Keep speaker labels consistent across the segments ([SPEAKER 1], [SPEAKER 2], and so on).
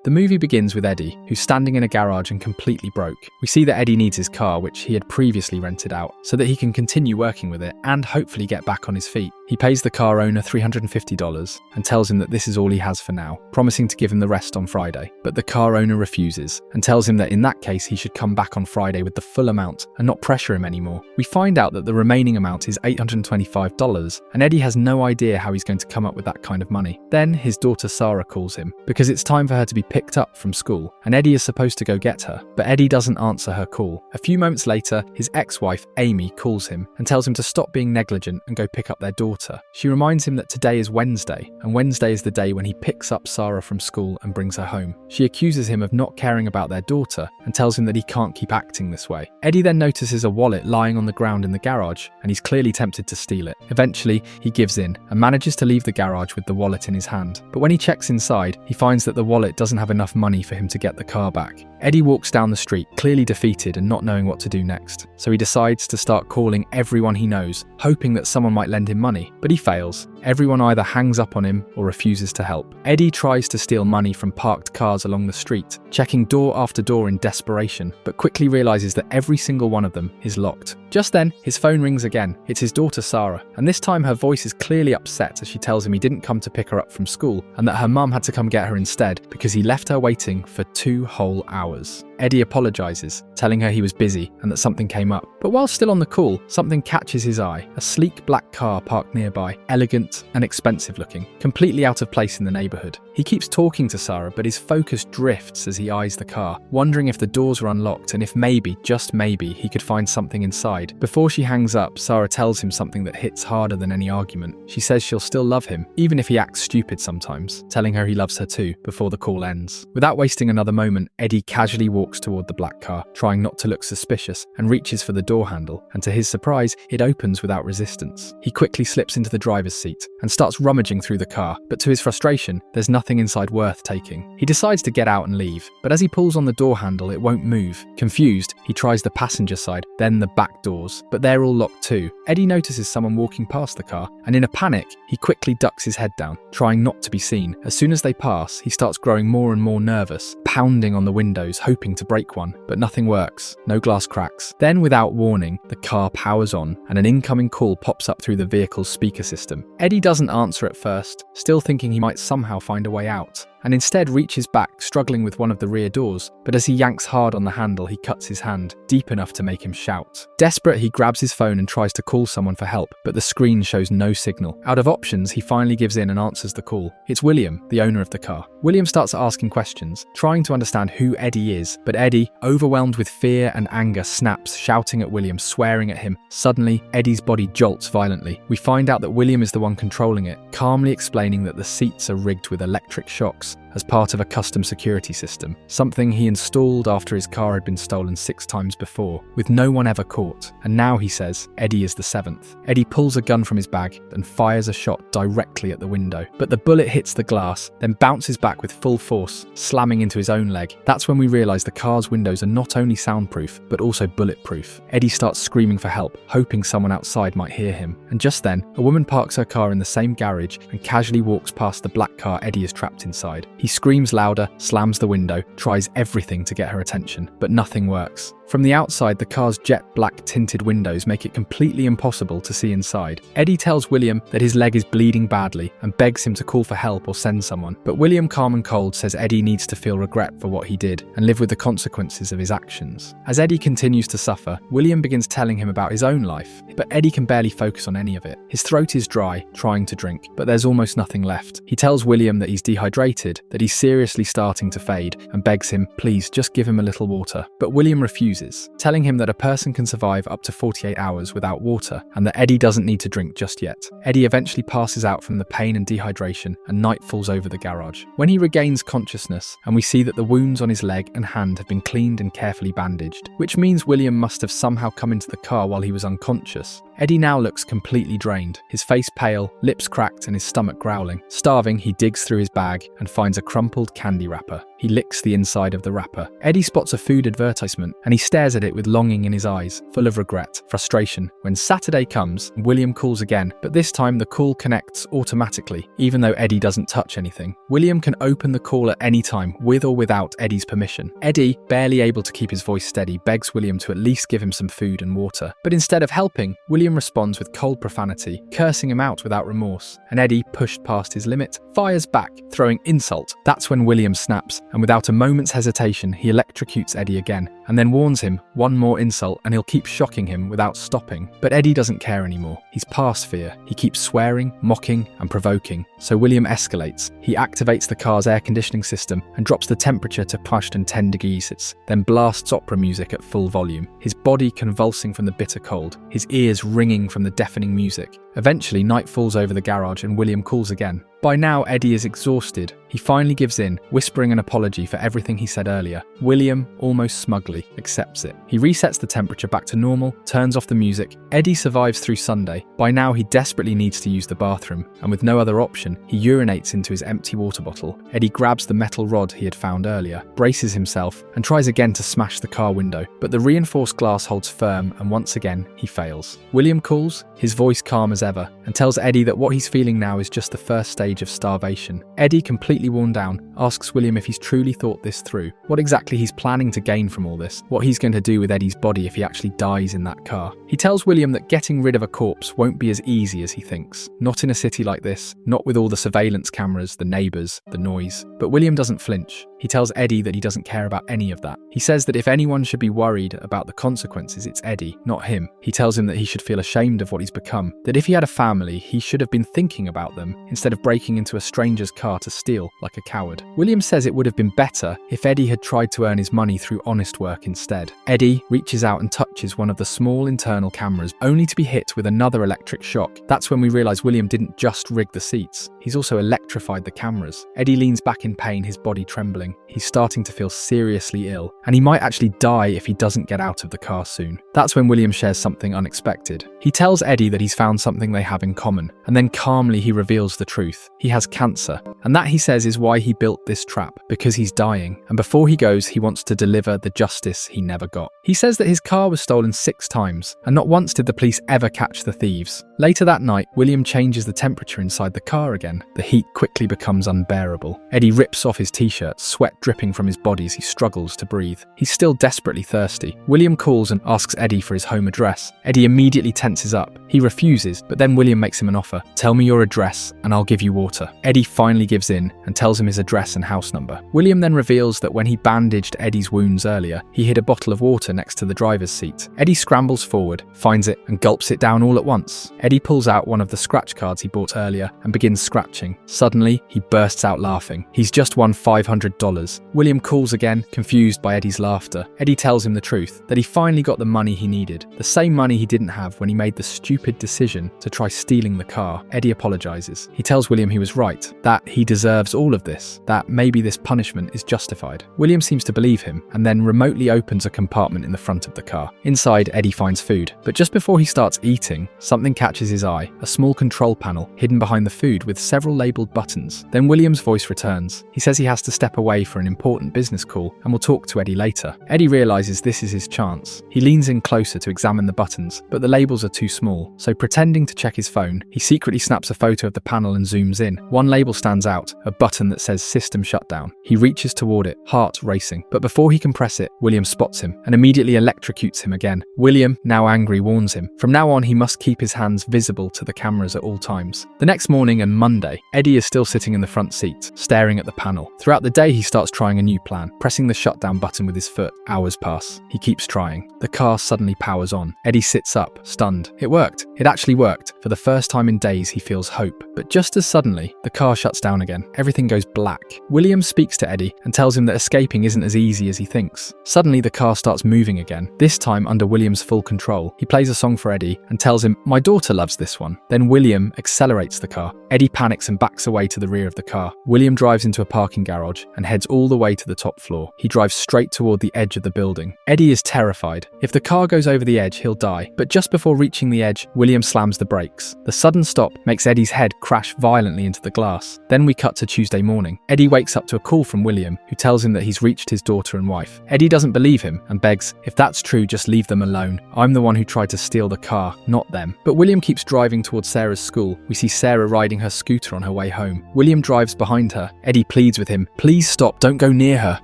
[SPEAKER 1] The movie begins with Eddie, who's standing in a garage and completely broke. We see that Eddie needs his car, which he had previously rented out, so that he can continue working with it and hopefully get back on his feet. He pays the car owner $350 and tells him that this is all he has for now, promising to give him the rest on Friday. But the car owner refuses and tells him that in that case he should come back on Friday with the full amount and not pressure him anymore. We find out that the remaining amount is $825, and Eddie has no idea how he's going to come up with that kind of money. Then his daughter Sarah calls him because it's time for her to be picked up from school, and Eddie is supposed to go get her, but Eddie doesn't answer her call. A few moments later, his ex-wife Amy calls him and tells him to stop being negligent and go pick up their daughter. She reminds him that today is Wednesday, and Wednesday is the day when he picks up Sarah from school and brings her home. She accuses him of not caring about their daughter and tells him that he can't keep acting this way. Eddie then notices a wallet lying on the ground in the garage, and he's clearly tempted to steal it. Eventually, he gives in and manages to leave the garage with the wallet in his hand. But when he checks inside, he finds that the wallet doesn't have enough money for him to get the car back. Eddie walks down the street, clearly defeated and not knowing what to do next. So he decides to start calling everyone he knows, hoping that someone might lend him money. But he fails. Everyone either hangs up on him or refuses to help. Eddie tries to steal money from parked cars along the street, checking door after door in desperation, but quickly realizes that every single one of them is locked. Just then, his phone rings again. It's his daughter Sarah, and this time her voice is clearly upset as she tells him he didn't come to pick her up from school and that her mum had to come get her instead because he left her waiting for 2 whole hours. Eddie apologizes, telling her he was busy and that something came up. But while still on the call, something catches his eye. A sleek black car parked nearby, elegant and expensive looking, completely out of place in the neighborhood. He keeps talking to Sarah, but his focus drifts as he eyes the car, wondering if the doors were unlocked and if maybe, just maybe, he could find something inside. Before she hangs up, Sarah tells him something that hits harder than any argument. She says she'll still love him, even if he acts stupid sometimes, telling her he loves her too, before the call ends. Without wasting another moment, Eddie casually walks toward the black car, trying not to look suspicious, and reaches for the door handle, and to his surprise, it opens without resistance. He quickly slips into the driver's seat and starts rummaging through the car, but to his frustration, there's nothing inside worth taking. He decides to get out and leave, but as he pulls on the door handle, it won't move. Confused, he tries the passenger side, then the back doors, but they're all locked too. Eddie notices someone walking past the car, and in a panic, he quickly ducks his head down, trying not to be seen. As soon as they pass, he starts growing more and more nervous, pounding on the windows, hoping to break one, but nothing works. No glass cracks. Then, without warning, the car powers on, and an incoming call pops up through the vehicle's speaker system. Eddie doesn't answer at first, still thinking he might somehow find a way out, and instead reaches back, struggling with one of the rear doors, but as he yanks hard on the handle, he cuts his hand, deep enough to make him shout. Desperate, he grabs his phone and tries to call someone for help, but the screen shows no signal. Out of options, he finally gives in and answers the call. It's William, the owner of the car. William starts asking questions, trying to understand who Eddie is, but Eddie, overwhelmed with fear and anger, snaps, shouting at William, swearing at him. Suddenly, Eddie's body jolts violently. We find out that William is the one controlling it, calmly explaining that the seats are rigged with electric shocks as part of a custom security system, something he installed after his car had been stolen 6 times before, with no one ever caught. And now, he says, Eddie is the 7th. Eddie pulls a gun from his bag and fires a shot directly at the window, but the bullet hits the glass, then bounces back with full force, slamming into his own leg. That's when we realise the car's windows are not only soundproof, but also bulletproof. Eddie starts screaming for help, hoping someone outside might hear him. And just then, a woman parks her car in the same garage and casually walks past the black car Eddie is trapped inside. He screams louder, slams the window, tries everything to get her attention, but nothing works. From the outside, the car's jet black tinted windows make it completely impossible to see inside. Eddie tells William that his leg is bleeding badly and begs him to call for help or send someone. But William, calm and cold, says Eddie needs to feel regret for what he did and live with the consequences of his actions. As Eddie continues to suffer, William begins telling him about his own life, but Eddie can barely focus on any of it. His throat is dry, trying to drink, but there's almost nothing left. He tells William that he's dehydrated, that he's seriously starting to fade, and begs him, please, just give him a little water. But William refuses, telling him that a person can survive up to 48 hours without water, and that Eddie doesn't need to drink just yet. Eddie eventually passes out from the pain and dehydration, and night falls over the garage. When he regains consciousness, and we see that the wounds on his leg and hand have been cleaned and carefully bandaged, which means William must have somehow come into the car while he was unconscious. Eddie now looks completely drained, his face pale, lips cracked and his stomach growling. Starving, he digs through his bag and finds a crumpled candy wrapper. He licks the inside of the wrapper. Eddie spots a food advertisement and he stares at it with longing in his eyes, full of regret, frustration. When Saturday comes, William calls again, but this time the call connects automatically, even though Eddie doesn't touch anything. William can open the call at any time, with or without Eddie's permission. Eddie, barely able to keep his voice steady, begs William to at least give him some food and water. But instead of helping, William responds with cold profanity, cursing him out without remorse. And Eddie, pushed past his limit, fires back, throwing insult. That's when William snaps, and without a moment's hesitation, he electrocutes Eddie again, and then warns him one more insult and he'll keep shocking him without stopping. But Eddie doesn't care anymore. He's past fear. He keeps swearing, mocking, and provoking. So William escalates. He activates the car's air conditioning system and drops the temperature to 110 degrees, then blasts opera music at full volume, his body convulsing from the bitter cold, his ears ringing from the deafening music. Eventually, night falls over the garage and William calls again. By now, Eddie is exhausted. He finally gives in, whispering an apology for everything he said earlier. William, almost smugly, accepts it. He resets the temperature back to normal, turns off the music. Eddie survives through Sunday. By now, he desperately needs to use the bathroom, and with no other option, he urinates into his empty water bottle. Eddie grabs the metal rod he had found earlier, braces himself, and tries again to smash the car window, but the reinforced glass holds firm, and once again, he fails. William calls, his voice calm as ever, and tells Eddie that what he's feeling now is just the first stage of starvation. Eddie, completely worn down, asks William if he's truly thought this through, what exactly he's planning to gain from all this, what he's going to do with Eddie's body if he actually dies in that car. He tells William that getting rid of a corpse won't be as easy as he thinks. Not in a city like this, not with all the surveillance cameras, the neighbours, the noise. But William doesn't flinch. He tells Eddie that he doesn't care about any of that. He says that if anyone should be worried about the consequences, it's Eddie, not him. He tells him that he should feel ashamed of what he's become, that if he had a family, he should have been thinking about them instead of breaking into a stranger's car to steal like a coward. William says it would have been better if Eddie had tried to earn his money through honest work instead. Eddie reaches out and touches one of the small internal cameras, only to be hit with another electric shock. That's when we realise William didn't just rig the seats, he's also electrified the cameras. Eddie leans back in pain, his body trembling. He's starting to feel seriously ill, and he might actually die if he doesn't get out of the car soon. That's when William shares something unexpected. He tells Eddie that he's found something they have in common, and then calmly he reveals the truth. He has cancer, and that, he says, is why he built this trap, because he's dying, and before he goes, he wants to deliver the justice he never got. He says that his car was stolen 6 times, and not once did the police ever catch the thieves. Later that night, William changes the temperature inside the car again. The heat quickly becomes unbearable. Eddie rips off his t-shirt, sweat dripping from his body as he struggles to breathe. He's still desperately thirsty. William calls and asks Eddie for his home address. Eddie immediately tenses up. He refuses, but then William makes him an offer. "Tell me your address and I'll give you water." Eddie finally gives in and tells him his address and house number. William then reveals that when he bandaged Eddie's wounds earlier, he hid a bottle of water next to the driver's seat. Eddie scrambles forward, finds it, and gulps it down all at once. Eddie pulls out one of the scratch cards he bought earlier and begins scratching. Suddenly, he bursts out laughing. He's just won $500. William calls again, confused by Eddie's laughter. Eddie tells him the truth, that he finally got the money he needed. The same money he didn't have when he made the stupid decision to try stealing the car. Eddie apologizes. He tells William he was right, that he deserves all of this, that maybe this punishment is justified. William seems to believe him, and then remotely opens a compartment in the front of the car. Inside, Eddie finds food, but just before he starts eating, something catches his eye, a small control panel hidden behind the food with several labeled buttons. Then William's voice returns. He says he has to step away for an important business call and will talk to Eddie later. Eddie realizes this is his chance. He leans in closer to examine the buttons, but the labels are too small, so pretending to check his phone, he secretly snaps a photo of the panel and zooms in. One label stands out, a button that says system shutdown. He reaches toward it, heart racing, but before he can press it, William spots him and immediately electrocutes him again. William, now angry, warns him. From now on, he must keep his hands visible to the cameras at all times. The next morning and Monday, Eddie is still sitting in the front seat, staring at the panel. Throughout the day, he starts trying a new plan, pressing the shutdown button with his foot. Hours pass. He keeps trying. The car suddenly powers on. Eddie sits up, stunned. It worked. It actually worked. For the first time in days, he feels hope. But just as suddenly, Suddenly, the car shuts down again. Everything goes black. William speaks to Eddie and tells him that escaping isn't as easy as he thinks. Suddenly, the car starts moving again, this time under William's full control. He plays a song for Eddie and tells him, "My daughter loves this one." Then William accelerates the car. Eddie panics and backs away to the rear of the car. William drives into a parking garage and heads all the way to the top floor. He drives straight toward the edge of the building. Eddie is terrified. If the car goes over the edge, he'll die. But just before reaching the edge, William slams the brakes. The sudden stop makes Eddie's head crash violently into the glass. Then we cut to Tuesday morning. Eddie wakes up to a call from William, who tells him that he's reached his daughter and wife. Eddie doesn't believe him and begs, "If that's true, just leave them alone. I'm the one who tried to steal the car, not them." But William keeps driving towards Sarah's school. We see Sarah riding her scooter on her way home. William drives behind her. Eddie pleads with him, "Please stop, don't go near her."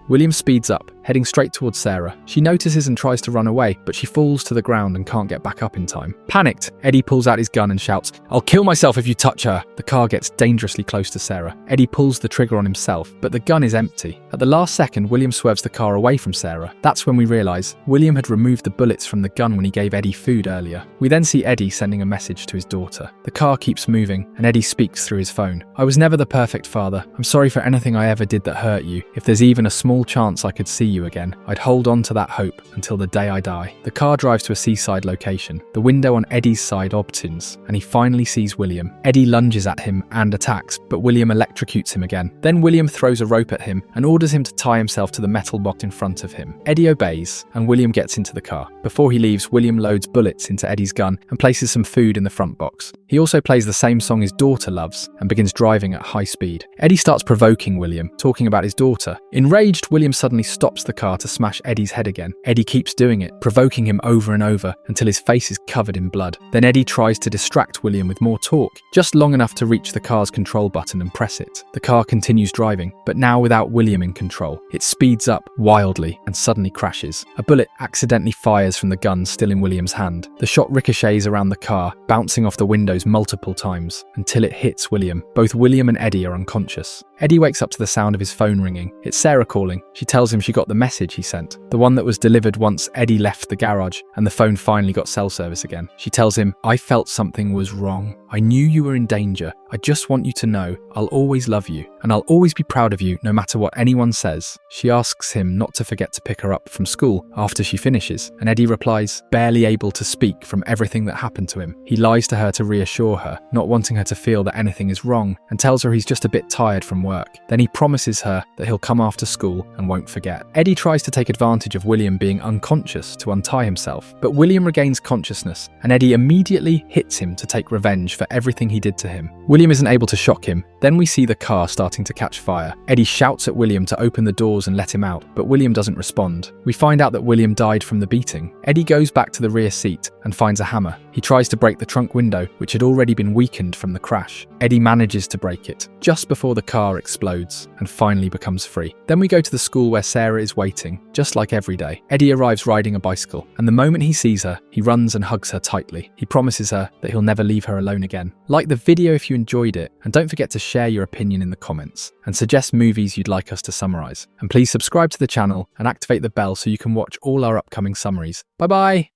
[SPEAKER 1] William speeds up, heading straight towards Sarah. She notices and tries to run away, but she falls to the ground and can't get back up in time. Panicked, Eddie pulls out his gun and shouts, "I'll kill myself if you touch her." The car gets dangerously close to Sarah. Eddie pulls the trigger on himself, but the gun is empty. At the last second, William swerves the car away from Sarah. That's when we realise William had removed the bullets from the gun when he gave Eddie food earlier. We then see Eddie sending a message to his daughter. The car keeps moving, and Eddie speaks through his phone. "I was never the perfect father. I'm sorry for anything I ever did that hurt you. If there's even a small chance I could see you again, I'd hold on to that hope until the day I die." The car drives to a seaside location. The window on Eddie's side opens, and he finally sees William. Eddie lunges at him and attacks, but William electrocutes him again. Then William throws a rope at him and orders him to tie himself to the metal box in front of him. Eddie obeys, and William gets into the car. Before he leaves, William loads bullets into Eddie's gun and places some food in the front box. He also plays the same song his daughter loves and begins driving at high speed. Eddie starts provoking William, talking about his daughter. Enraged, William suddenly stops the car to smash Eddie's head again. Eddie keeps doing it, provoking him over and over until his face is covered in blood. Then Eddie tries to distract William with more talk, just long enough to reach the car's control button and press it. The car continues driving, but now without William in control. It speeds up wildly and suddenly crashes. A bullet accidentally fires from the gun still in William's hand. The shot ricochets around the car, bouncing off the windows multiple times until it hits William. Both William and Eddie are unconscious. Eddie wakes up to the sound of his phone ringing. It's Sarah calling. She tells him she got the message he sent, the one that was delivered once Eddie left the garage and the phone finally got cell service again. She tells him, "I felt something was wrong. I knew you were in danger. I just want you to know I'll always love you and I'll always be proud of you no matter what anyone says." She asks him not to forget to pick her up from school after she finishes, and Eddie replies, barely able to speak from everything that happened to him. He lies to her to reassure her, not wanting her to feel that anything is wrong, and tells her he's just a bit tired from work. Then he promises her that he'll come after school and won't forget. Eddie tries to take advantage of William being unconscious to untie himself, but William regains consciousness and Eddie immediately hits him to take revenge for everything he did to him. William isn't able to shock him. Then we see the car starting to catch fire. Eddie shouts at William to open the doors and let him out, but William doesn't respond. We find out that William died from the beating. Eddie goes back to the rear seat and finds a hammer. He tries to break the trunk window, which had already been weakened from the crash. Eddie manages to break it just before the car explodes and finally becomes free. Then we go to the school where Sarah is waiting, just like every day. Eddie arrives riding a bicycle, and the moment he sees her, he runs and hugs her tightly. He promises her that he'll never leave her alone again. Like the video if you enjoyed it, and don't forget to share your opinion in the comments and suggest movies you'd like us to summarize. And please subscribe to the channel and activate the bell so you can watch all our upcoming summaries. Bye bye!